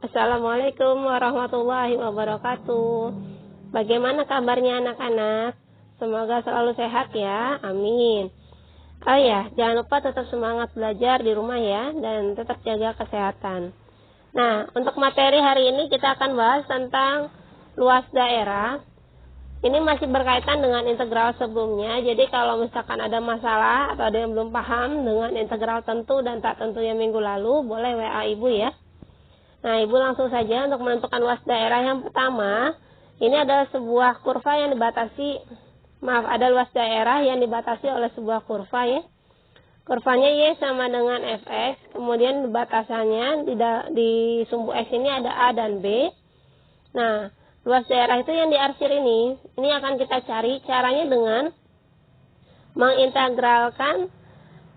Assalamualaikum warahmatullahi wabarakatuh. Bagaimana kabarnya anak-anak? Semoga selalu sehat ya, amin. Oh ya, jangan lupa tetap semangat belajar di rumah ya, dan tetap jaga kesehatan. Nah, untuk materi hari ini kita akan bahas tentang luas daerah. Ini masih berkaitan dengan integral sebelumnya, jadi kalau misalkan ada masalah atau ada yang belum paham dengan integral tentu dan tak tentu yang minggu lalu, boleh WA Ibu ya. Nah, Ibu langsung saja untuk menentukan luas daerah yang pertama. Ini adalah sebuah kurva yang dibatasi, ada luas daerah yang dibatasi oleh sebuah kurva ya. Kurvanya Y sama dengan Fx, kemudian batasannya di sumbu X ini ada A dan B. Nah, luas daerah itu yang diarsir ini akan kita cari caranya dengan mengintegralkan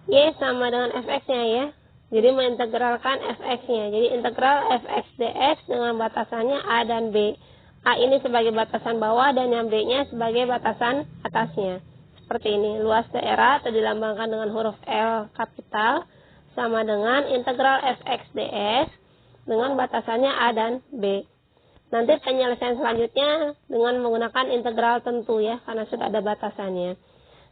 Y sama dengan Fx-nya ya. Jadi mengintegralkan Fx-nya. Jadi integral Fx dx dengan batasannya A dan B. A ini sebagai batasan bawah dan yang B-nya sebagai batasan atasnya. Seperti ini. Luas daerah atau dilambangkan dengan huruf L kapital sama dengan integral Fx dx dengan batasannya A dan B. Nanti penyelesaian selanjutnya dengan menggunakan integral tentu ya, karena sudah ada batasannya.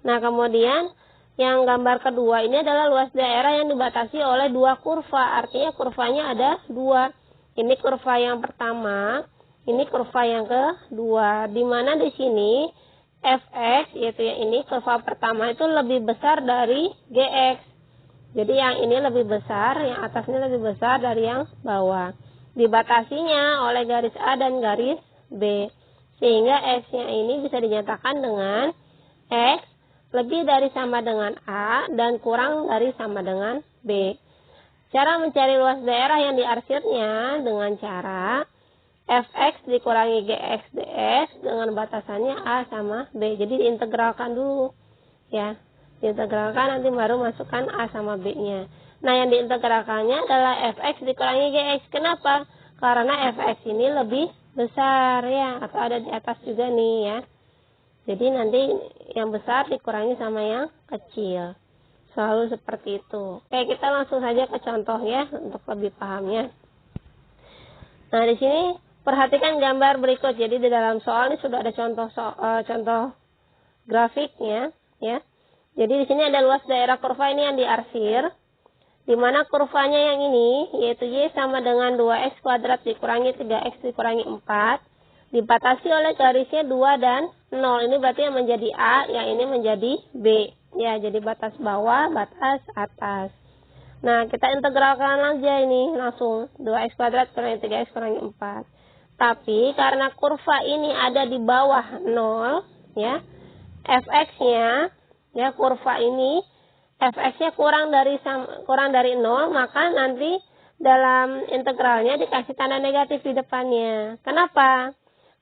Nah, kemudian yang gambar kedua ini adalah luas daerah yang dibatasi oleh dua kurva. Artinya kurvanya ada dua. Ini kurva yang pertama, ini kurva yang kedua. Di mana di sini Fx, yaitu yang ini kurva pertama itu lebih besar dari Gx. Jadi yang ini lebih besar, yang atasnya lebih besar dari yang bawah. Dibatasinya oleh garis A dan garis B. Sehingga X-nya ini bisa dinyatakan dengan X lebih dari sama dengan A dan kurang dari sama dengan B. Cara mencari luas daerah yang diarsirnya dengan cara Fx dikurangi Gx dx dengan batasannya A sama B. Jadi diintegralkan dulu ya. Diintegralkan nanti baru masukkan A sama B-nya. Nah, yang diintegralkannya adalah Fx dikurangi Gx. Kenapa? Karena Fx ini lebih besar ya, atau ada di atas juga nih ya. Jadi nanti yang besar dikurangi sama yang kecil. Selalu seperti itu. Oke, kita langsung saja ke contoh ya untuk lebih pahamnya. Nah, di sini perhatikan gambar berikut. Jadi di dalam soal ini sudah ada contoh grafiknya ya. Jadi di sini ada luas daerah kurva ini yang diarsir. Di mana kurvanya yang ini yaitu Y sama dengan 2x kuadrat dikurangi 3x dikurangi 4. Dibatasi oleh garisnya 2 dan 0. Ini berarti yang menjadi A, yang ini menjadi B. Ya, jadi batas bawah, batas atas. Nah, kita integralkan aja ini langsung. 2x kuadrat kurangi 3x kurangi 4. Tapi karena kurva ini ada di bawah 0, ya, Fx-nya, ya, kurva ini, Fx-nya kurang dari 0, maka nanti dalam integralnya dikasih tanda negatif di depannya. Kenapa?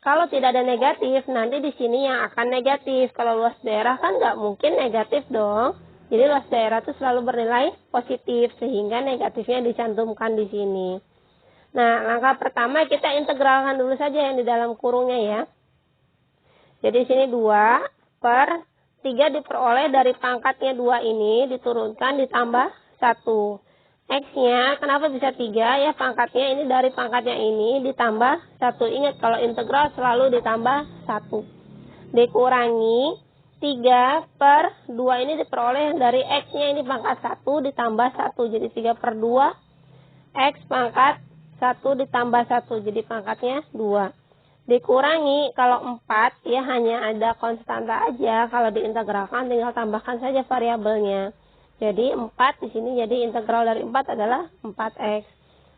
Kalau tidak ada negatif, nanti di sini yang akan negatif. Kalau luas daerah kan nggak mungkin negatif dong. Jadi luas daerah itu selalu bernilai positif, sehingga negatifnya dicantumkan di sini. Nah, langkah pertama kita integralkan dulu saja yang di dalam kurungnya ya. Jadi di sini 2/3 diperoleh dari pangkatnya 2 ini, diturunkan ditambah 1. X-nya, kenapa bisa 3? Ya, pangkatnya ini dari pangkatnya ini ditambah 1. Ingat, kalau integral selalu ditambah 1. Dikurangi 3/2 ini diperoleh dari X-nya ini pangkat 1 ditambah 1. Jadi 3/2 X pangkat 1 ditambah 1. Jadi pangkatnya 2. Dikurangi, kalau 4 ya hanya ada konstanta aja. Kalau diintegralkan tinggal tambahkan saja variabelnya. Jadi 4 di sini, jadi integral dari 4 adalah 4x.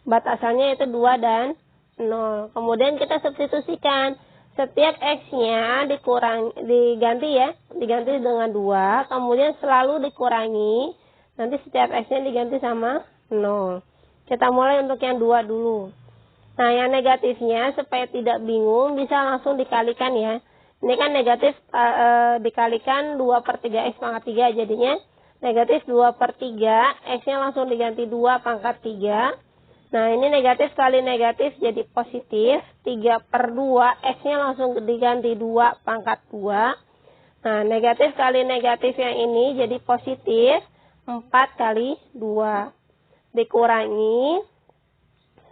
Batasannya itu 2 dan 0. Kemudian kita substitusikan. Setiap x-nya diganti dengan 2. Kemudian selalu dikurangi. Nanti setiap x-nya diganti sama 0. Kita mulai untuk yang 2 dulu. Nah, yang negatifnya supaya tidak bingung bisa langsung dikalikan ya. Ini kan negatif dikalikan 2/3x pangkat 3 jadinya negatif 2/3, X-nya langsung diganti 2 pangkat 3. Nah, ini negatif kali negatif jadi positif. 3/2, X-nya langsung diganti 2 pangkat 2. Nah, negatif kali negatif yang ini jadi positif. 4 kali 2. Dikurangi,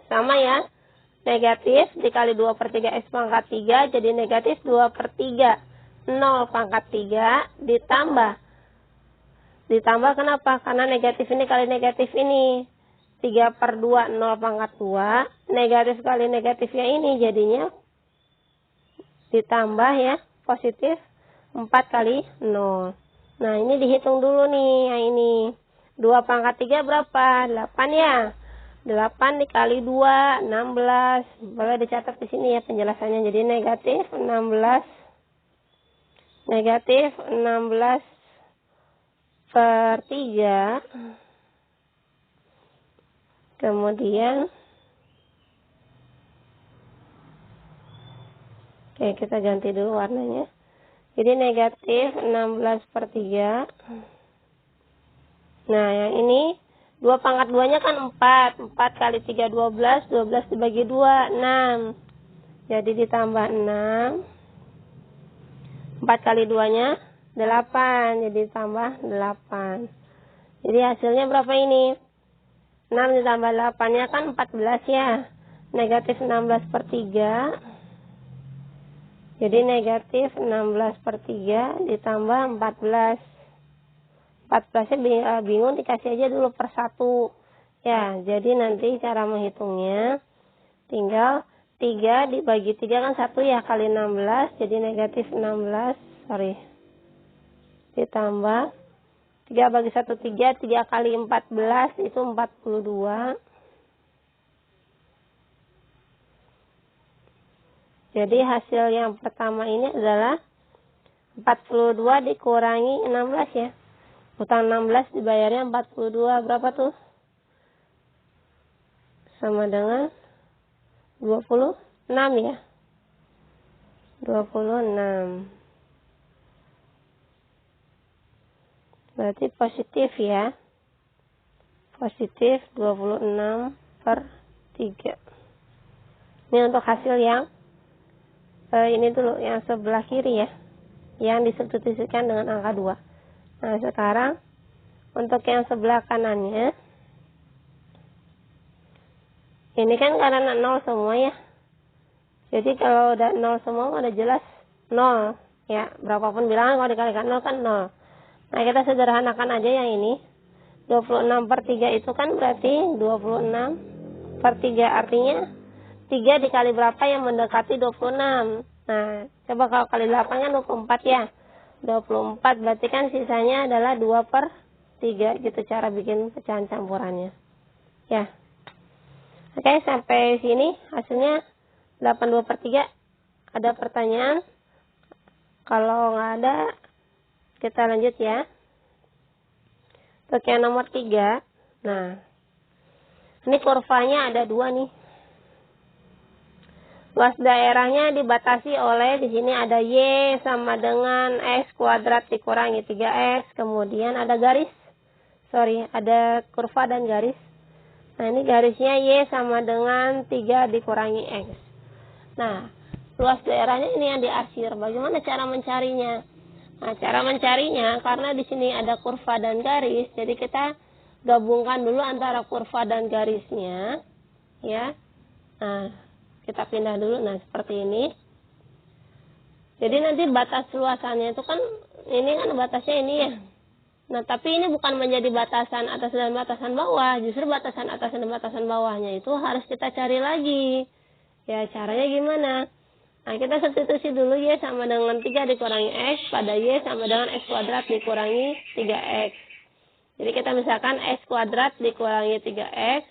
sama ya, Negatif dikali 2/3 X pangkat 3 jadi negatif 2/3. 0 pangkat 3 ditambah kenapa? Karena negatif ini kali negatif ini 3/2 0 pangkat 2. Negatif kali negatifnya ini jadinya ditambah ya, positif 4 kali 0. Nah ini dihitung dulu nih. Nah ini 2 pangkat 3 berapa? 8 ya. 8 dikali 2 16. Boleh dicatat di sini ya penjelasannya. Jadi negatif 16 per 3. Kemudian oke, kita ganti dulu warnanya. Jadi negatif 16/3. Nah, yang ini 2 pangkat 2-nya kan 4. 4 kali 3, 12. 12 dibagi 2, 6. Jadi ditambah 6. 4 kali 2-nya 8. Jadi ditambah 8. Jadi hasilnya berapa ini? 6 ditambah 8-nya kan 14 ya. Negatif 16/3. Jadi negatif 16/3 ditambah 14. 14-nya bingung, dikasih aja dulu per 1. Ya, jadi nanti cara menghitungnya tinggal 3 dibagi 3 kan 1 ya, kali 16. Jadi negatif 16, ditambah 3 bagi 1 3, 3 kali 14 itu 42. Jadi hasil yang pertama ini adalah 42 dikurangi 16 ya. Utang 16 dibayarnya 42. Berapa tuh? Sama dengan 26 ya. 26. Berarti positif ya. Positif 26/3. Ini untuk hasil yang ini dulu, yang sebelah kiri ya, yang disubstitusikan dengan angka 2. Nah sekarang untuk yang sebelah kanannya, ini kan karena 0 semua ya, jadi kalau udah 0 semua udah jelas 0 ya, berapapun bilangan kalau dikalikan 0 kan 0. Nah kita sederhanakan aja yang ini, 26/3 itu kan berarti 26/3, artinya 3 dikali berapa yang mendekati 26. Nah, coba kalau kali 8 kan 24 ya. 24 berarti kan sisanya adalah 2/3 gitu cara bikin pecahan campurannya. Ya. Oke, sampai sini hasilnya 82/3. Ada pertanyaan? Kalau nggak ada, kita lanjut ya. Untuk yang nomor 3. Nah, ini kurvanya ada 2 nih. Luas daerahnya dibatasi oleh, di sini ada Y sama dengan X kuadrat dikurangi 3X. Kemudian ada garis. Ada kurva dan garis. Nah ini garisnya Y sama dengan 3 dikurangi X. Nah luas daerahnya ini yang diarsir. Bagaimana cara mencarinya? Nah cara mencarinya, karena di sini ada kurva dan garis, jadi kita gabungkan dulu antara kurva dan garisnya. Ya. Nah kita pindah dulu, nah seperti ini. Jadi nanti batas luasannya itu kan, ini kan batasnya ini ya. Nah tapi ini bukan menjadi batasan atas dan batasan bawah, justru batasan atas dan batasan bawahnya itu harus kita cari lagi. Ya caranya gimana? Nah kita substitusi dulu Y sama dengan 3 dikurangi X pada Y sama dengan X kuadrat dikurangi 3X. Jadi kita misalkan X kuadrat dikurangi 3X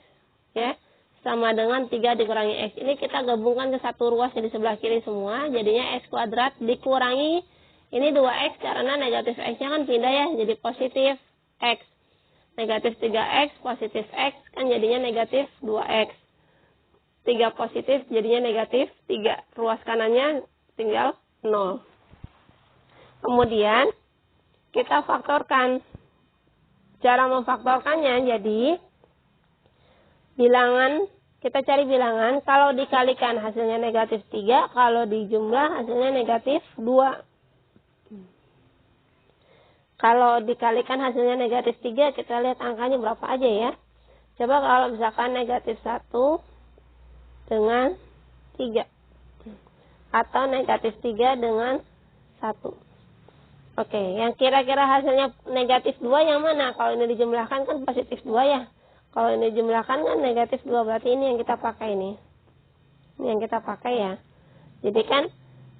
ya, sama dengan 3 dikurangi X. Ini kita gabungkan ke satu ruas di sebelah kiri semua. Jadinya X kuadrat dikurangi, ini 2X karena negatif X-nya kan pindah ya, jadi positif X. Negatif 3X, positif X, kan jadinya negatif 2X. 3 positif, jadinya negatif 3. Ruas kanannya tinggal 0. Kemudian, kita faktorkan. Cara memfaktorkannya, jadi bilangan, kita cari bilangan, kalau dikalikan hasilnya negatif 3, kalau dijumlah hasilnya negatif 2. Kalau dikalikan hasilnya negatif 3, kita lihat angkanya berapa aja ya. Coba kalau misalkan negatif 1 dengan 3. Atau negatif 3 dengan 1. Oke, yang kira-kira hasilnya negatif 2 yang mana? Kalau ini dijumlahkan kan positif 2 ya. Kalau ini dijumlahkan kan negatif 2, berarti ini yang kita pakai nih. Ini yang kita pakai ya. Jadi kan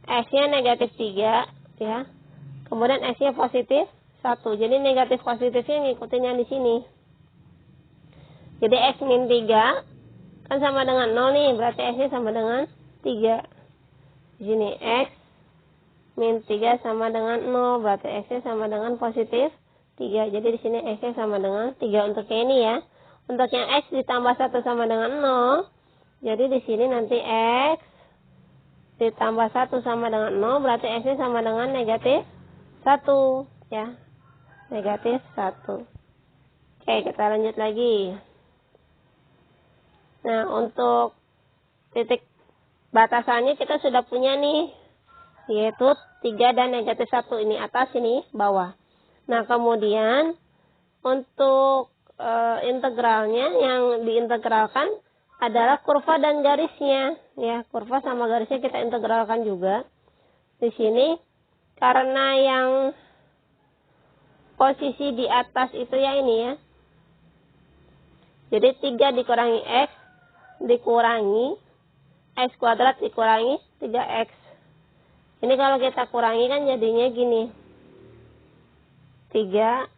X-nya negatif 3 ya. Kemudian X-nya positif 1. Jadi negatif positifnya ngikutin yang di sini. Jadi X min 3 kan sama dengan 0 nih, berarti X-nya sama dengan 3. Di sini X min 3 sama dengan 0, berarti X-nya sama dengan positif 3. Jadi di sini X-nya sama dengan 3 untuk yang ini ya. Untuk yang X ditambah 1 sama dengan 0. Jadi di sini nanti X ditambah 1 sama dengan 0, berarti X-nya sama dengan negatif 1 ya. Negatif 1. Oke, kita lanjut lagi. Nah, untuk titik batasannya kita sudah punya nih, yaitu 3 dan negatif 1. Ini atas, ini bawah. Nah, kemudian untuk integralnya yang diintegralkan adalah kurva dan garisnya. Ya, kurva sama garisnya kita integralkan juga. Di sini, karena yang posisi di atas itu ya ini ya. Jadi 3 dikurangi X, dikurangi X kuadrat dikurangi 3X. Ini kalau kita kurangi kan jadinya gini. 3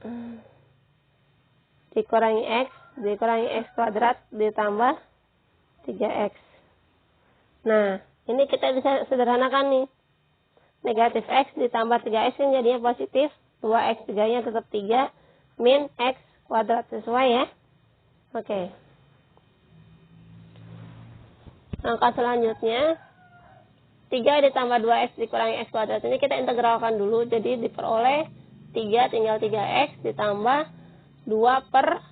dikurangi X, dikurangi X kuadrat ditambah 3X. Nah, ini kita bisa sederhanakan nih. Negatif X ditambah 3X kan jadinya positif. 2X 3-nya tetap 3. Min X kuadrat. Sesuai ya. Oke. Angka selanjutnya. 3 ditambah 2X dikurangi X kuadrat. Ini kita integralkan dulu. Jadi diperoleh 3 tinggal 3X ditambah 2 per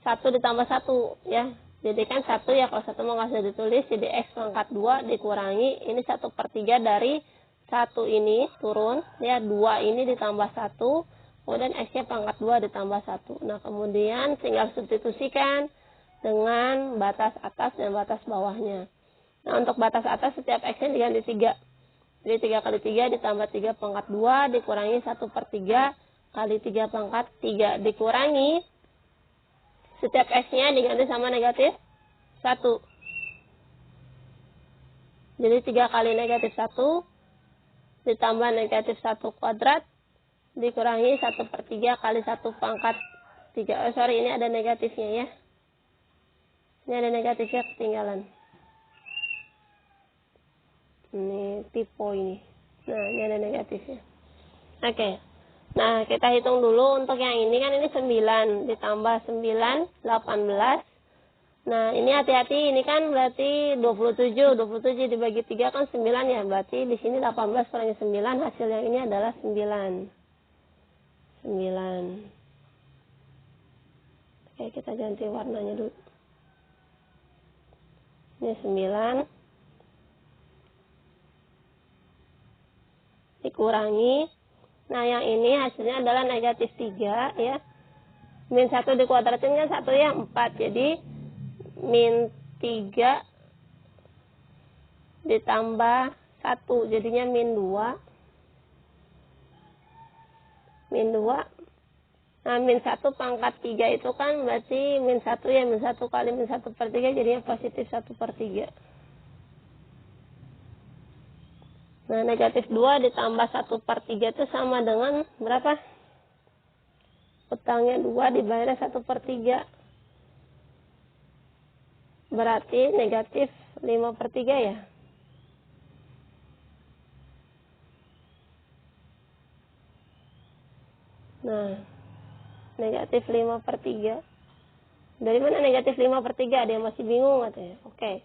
1 ditambah 1 ya. Jadi kan 1 ya, kalau 1 mau nggak usah ditulis. Jadi X pangkat 2 dikurangi. Ini 1/3 dari 1 ini turun. Ya, 2 ini ditambah 1. Kemudian X-nya pangkat 2 ditambah 1. Nah, kemudian tinggal substitusikan dengan batas atas dan batas bawahnya. Nah, untuk batas atas setiap X-nya diganti 3. Jadi 3 kali 3 ditambah 3 pangkat 2 dikurangi 1/3 kali 3 pangkat 3 dikurangi. Setiap X-nya diganti sama negatif 1. Jadi 3 kali negatif 1 ditambah negatif 1 kuadrat dikurangi 1/3 kali 1 pangkat 3. Oh sorry, ini ada negatifnya ya. Ini ada negatifnya ketinggalan. Ini tipe ini. Nah, ini ada negatifnya. Oke. Nah, kita hitung dulu untuk yang ini kan ini 9 ditambah 9 18. Nah, ini hati-hati, ini kan berarti 27 dibagi 3 kan 9 ya. Berarti di sini 18 kurangi 9, hasil yang ini adalah 9. Oke, kita ganti warnanya dulu. Ini 9 dikurangi. Nah, yang ini hasilnya adalah negatif 3 ya. Min 1 dikuadratin kan 1 ya 4. Jadi min 3 ditambah 1 jadinya min 2. Nah, min 1 pangkat 3 itu kan berarti min 1 ya. Min 1 kali min 1/3 jadinya positif 1/3. Nah, negatif 2 ditambah 1/3 itu sama dengan berapa? Utangnya 2 dibayarnya 1/3. Berarti negatif 5/3 ya. Nah, negatif 5/3. Dari mana negatif 5/3? Ada yang masih bingung katanya. Oke.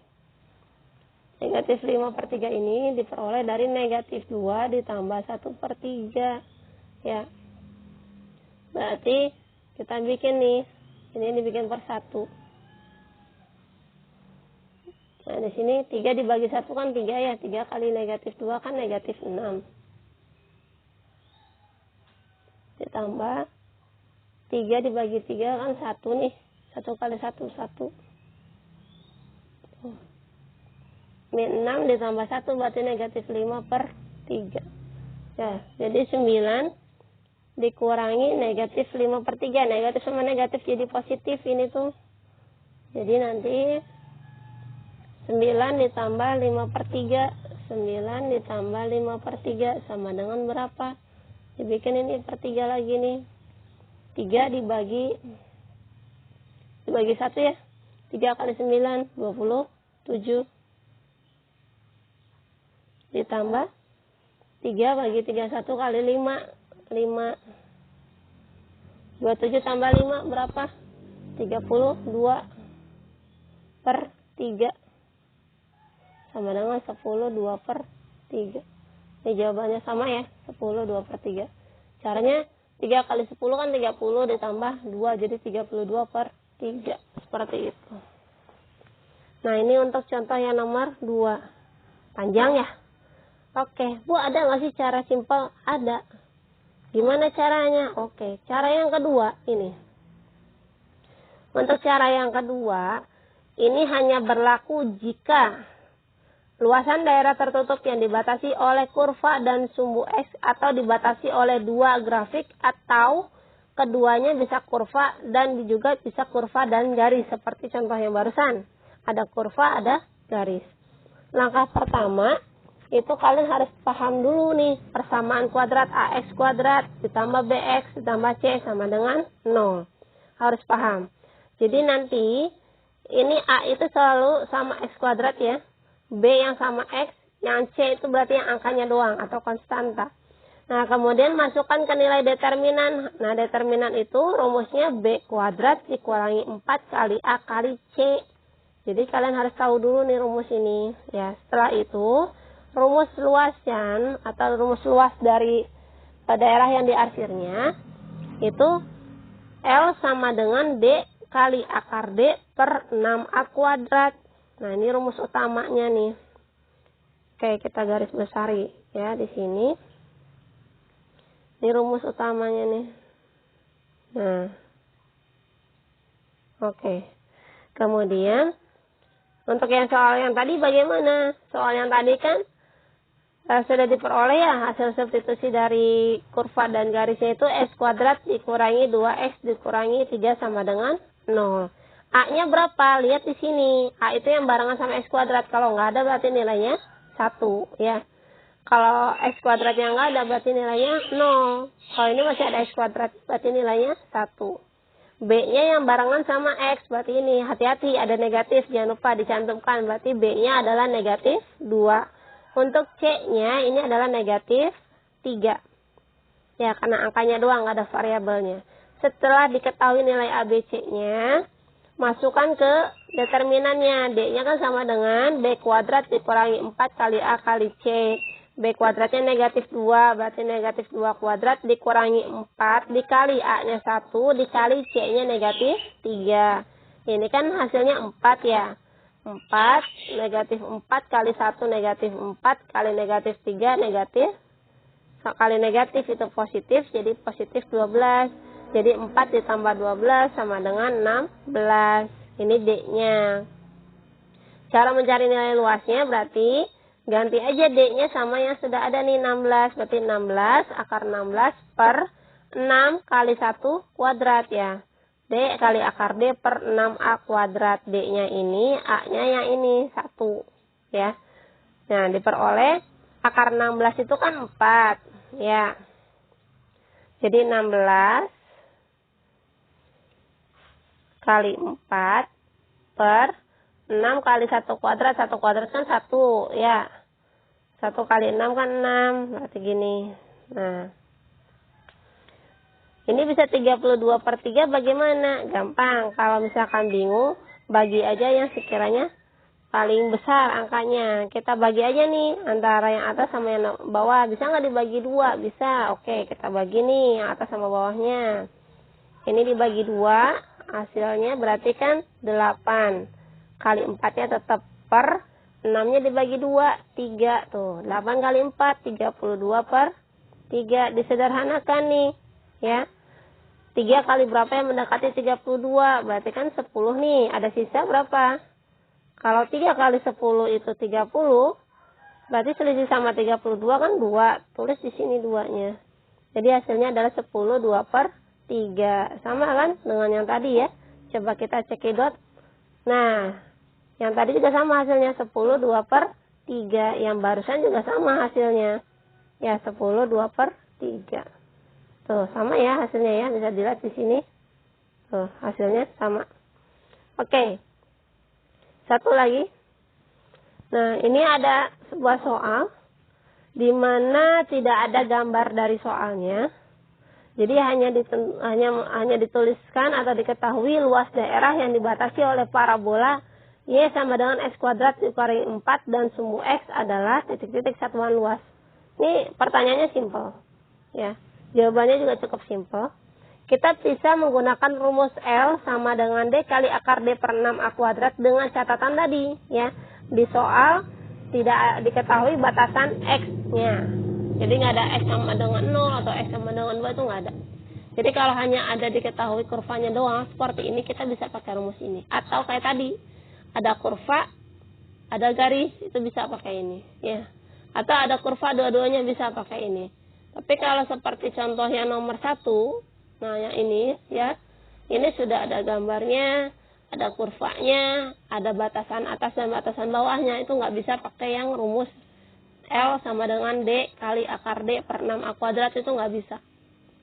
Negatif 5/3 ini diperoleh dari negatif 2 ditambah 1/3. Ya. Berarti kita bikin nih. Ini dibikin per 1. Nah, di sini 3 dibagi 1 kan 3 ya. 3 kali negatif 2 kan negatif 6. Ditambah 3 dibagi 3 kan 1 nih. 1 kali 1, 1. min 6 ditambah 1 berarti negatif 5/3. Ya, jadi 9 dikurangi negatif 5/3. Negatif sama negatif jadi positif ini tuh. Jadi nanti 9 ditambah 5/3. 9 ditambah 5/3 sama dengan berapa? Dibikin ini per 3 lagi nih. 3 dibagi 1 ya. 3 kali 9, 27. Ditambah 3 bagi 3, 1 kali 5. 27 tambah 5 berapa? 32/3. Sama dengan 10 2/3. Ini jawabannya sama ya, 10 2/3. Caranya 3 kali 10 kan 30 ditambah 2 jadi 32/3. Seperti itu. Nah, ini untuk contoh yang nomor 2. Panjang ya? Oke, Bu, ada nggak sih cara simpel? Ada. Gimana caranya? Oke, cara yang kedua ini. Untuk cara yang kedua, ini hanya berlaku jika luasan daerah tertutup yang dibatasi oleh kurva dan sumbu X atau dibatasi oleh dua grafik atau keduanya bisa kurva dan juga bisa kurva dan garis. Seperti contoh yang barusan. Ada kurva, ada garis. Langkah pertama, itu kalian harus paham dulu nih. Persamaan kuadrat AX kuadrat ditambah BX ditambah C sama dengan 0. Harus paham. Jadi nanti, ini A itu selalu sama X kuadrat ya. B yang sama X, yang C itu berarti yang angkanya doang atau konstanta. Nah, kemudian masukkan ke nilai determinan. Nah, determinan itu rumusnya B kuadrat dikurangi 4 kali A kali C. Jadi kalian harus tahu dulu nih rumus ini. Ya, setelah itu, rumus luasan atau rumus luas dari daerah yang diarsirnya, itu L sama dengan D kali akar D per 6A kuadrat. Nah, ini rumus utamanya nih. Oke, kita garis besari ya di sini. Ini rumus utamanya nih. Nah. Oke. Kemudian untuk yang soal yang tadi bagaimana? Soal yang tadi kan sudah diperoleh ya hasil substitusi dari kurva dan garisnya itu X kuadrat dikurangi 2X dikurangi 3 sama dengan 0. A-nya berapa? Lihat di sini. A itu yang barengan sama X kuadrat. Kalau nggak ada berarti nilainya 1 ya. Kalau X kuadratnya nggak ada berarti nilainya 0. Kalau ini masih ada X kuadrat berarti nilainya 1. B-nya yang barengan sama X berarti ini. Hati-hati ada negatif. Jangan lupa dicantumkan. Berarti B-nya adalah negatif 2. Untuk C-nya ini adalah negatif 3. Ya, karena angkanya doang nggak ada variabelnya. Setelah diketahui nilai A, B, C-nya, masukkan ke determinannya. D-nya kan sama dengan B kuadrat dikurangi 4 kali A kali C. B kuadratnya negatif 2, berarti negatif 2 kuadrat dikurangi 4 dikali A-nya 1 dikali C-nya negatif 3. Ini kan hasilnya 4 ya. 4, negatif 4 kali 1 negatif 4 kali negatif 3 negatif. Kali negatif itu positif, jadi positif 12. Jadi 4 ditambah 12 sama dengan 16. Ini D-nya. Cara mencari nilai luasnya berarti ganti aja D-nya sama yang sudah ada nih 16. Berarti 16 akar 16 per 6 kali 1 kuadrat ya. D kali akar D per 6A kuadrat. D-nya ini, A-nya yang ini 1 ya. Nah, diperoleh akar 16 itu kan 4 ya. Jadi 16 kali 4 per 6 kali 1 kuadrat. 1 kuadrat kan 1 ya. 1 kali 6 kan 6. Berarti gini. Nah. Ini bisa 32/3 bagaimana? Gampang. Kalau misalkan bingung, bagi aja yang sekiranya paling besar angkanya. Kita bagi aja nih antara yang atas sama yang bawah. Bisa nggak dibagi 2? Bisa. Oke, kita bagi nih yang atas sama bawahnya. Ini dibagi 2. Hasilnya berarti kan 8. Kali 4-nya tetap per 6-nya dibagi 2. 3 tuh. 8 kali 4, 32/3. Disederhanakan nih. Ya. 3 kali berapa yang mendekati 32? Berarti kan 10 nih. Ada sisa berapa? Kalau 3 kali 10 itu 30, berarti selisih sama 32 kan 2. Tulis di sini 2-nya. Jadi hasilnya adalah 10 2 per 3. Sama kan dengan yang tadi ya. Coba kita cekidot. Nah, yang tadi juga sama hasilnya 10 2 per 3. Yang barusan juga sama hasilnya. Ya, 10 2 per 3. Tuh, sama ya hasilnya ya. Bisa dilihat di sini. Tuh, hasilnya sama. Oke. Satu lagi. Nah, ini ada sebuah soal di mana tidak ada gambar dari soalnya. Jadi hanya dituliskan atau diketahui luas daerah yang dibatasi oleh parabola Y sama dengan X kuadrat dikurangi 4 dan sumbu X adalah titik-titik satuan luas. Ini pertanyaannya simpel. Ya, jawabannya juga cukup simpel. Kita bisa menggunakan rumus L sama dengan D kali akar D per 6A kuadrat dengan catatan tadi. Ya, di soal tidak diketahui batasan X-nya. Jadi nggak ada X sama dengan 0 atau X sama dengan 2 itu nggak ada. Jadi kalau hanya ada diketahui kurvanya doang, seperti ini kita bisa pakai rumus ini. Atau kayak tadi, ada kurva, ada garis, itu bisa pakai ini. Ya. Atau ada kurva dua-duanya bisa pakai ini. Tapi kalau seperti contoh yang nomor 1, nah yang ini ya, ini sudah ada gambarnya, ada kurvanya, ada batasan atas dan batasan bawahnya. Itu nggak bisa pakai yang rumus L sama dengan D kali akar D per 6A kuadrat, itu nggak bisa.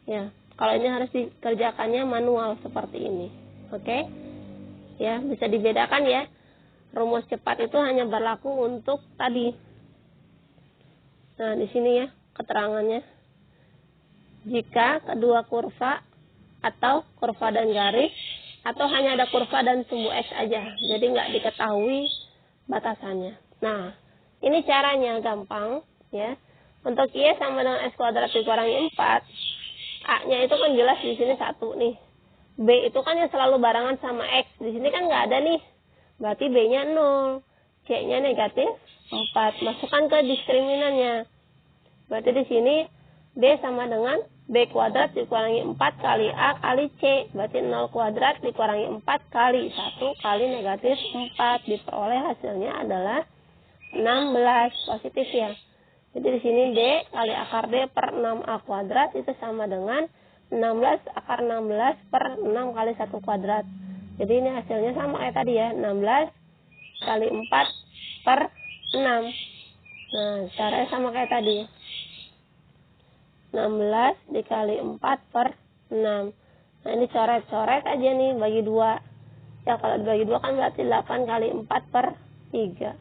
Ya, kalau ini harus dikerjakannya manual seperti ini. Oke? Ya, bisa dibedakan ya. Rumus cepat itu hanya berlaku untuk tadi. Nah, di sini ya keterangannya. Jika kedua kurva atau kurva dan garis, atau hanya ada kurva dan sumbu X aja. Jadi nggak diketahui batasannya. Nah, ini caranya gampang ya. Untuk Y sama dengan X kuadrat dikurangi 4, A-nya itu kan jelas di sini 1 nih. B itu kan yang selalu barengan sama X. Di sini kan nggak ada nih. Berarti B-nya 0. C-nya negatif 4. Masukkan ke diskriminannya. Berarti di sini B sama dengan B kuadrat dikurangi 4 kali A kali C. Berarti 0 kuadrat dikurangi 4 kali 1 kali negatif 4. Diperoleh hasilnya adalah 16. Positif ya. Jadi di sini D kali akar D per 6A kuadrat itu sama dengan 16 akar 16 per 6 kali 1 kuadrat. Jadi ini hasilnya sama kayak tadi ya. 16 kali 4 per 6. Nah, caranya sama kayak tadi. 16 dikali 4 per 6. Nah, ini coret-coret aja nih, bagi 2. Ya, kalau dibagi 2 kan berarti 8 kali 4 per 3.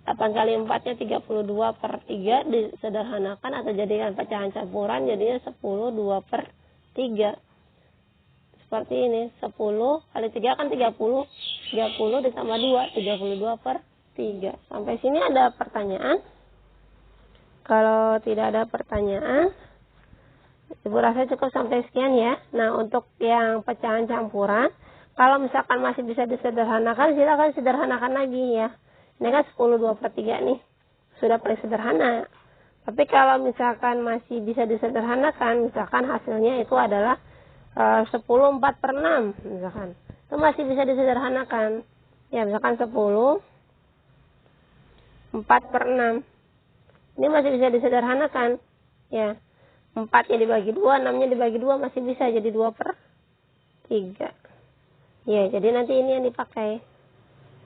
8 kali 4-nya 32 per 3. Disederhanakan atau jadikan pecahan campuran, jadinya 10 2 per 3. Seperti ini. 10 kali 3 kan 30. 30 ditambah 2. 32 per 3. Sampai sini ada pertanyaan? Kalau tidak ada pertanyaan, Ibu rasa cukup sampai sekian ya. Nah, untuk yang pecahan campuran, kalau misalkan masih bisa disederhanakan, silakan sederhanakan lagi ya. Ini kan 10 2 per 3 nih. Sudah paling sederhana. Tapi kalau misalkan masih bisa disederhanakan, misalkan hasilnya itu adalah 10 4 per 6. Misalkan. Itu masih bisa disederhanakan. Ya, misalkan 10 4 per 6. Ini masih bisa disederhanakan. Ya. 4-nya dibagi 2, 6-nya dibagi 2 masih bisa jadi 2 per 3. Ya, jadi nanti ini yang dipakai.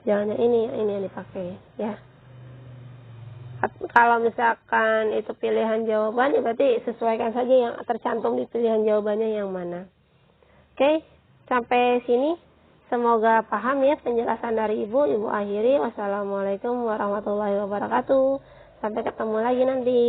Jangan ini yang dipakai. Ya. Kalau misalkan itu pilihan jawaban, ya berarti sesuaikan saja yang tercantum di pilihan jawabannya yang mana. Oke, sampai sini. Semoga paham ya penjelasan dari Ibu. Ibu akhiri. Wassalamualaikum warahmatullahi wabarakatuh. Sampai ketemu lagi nanti.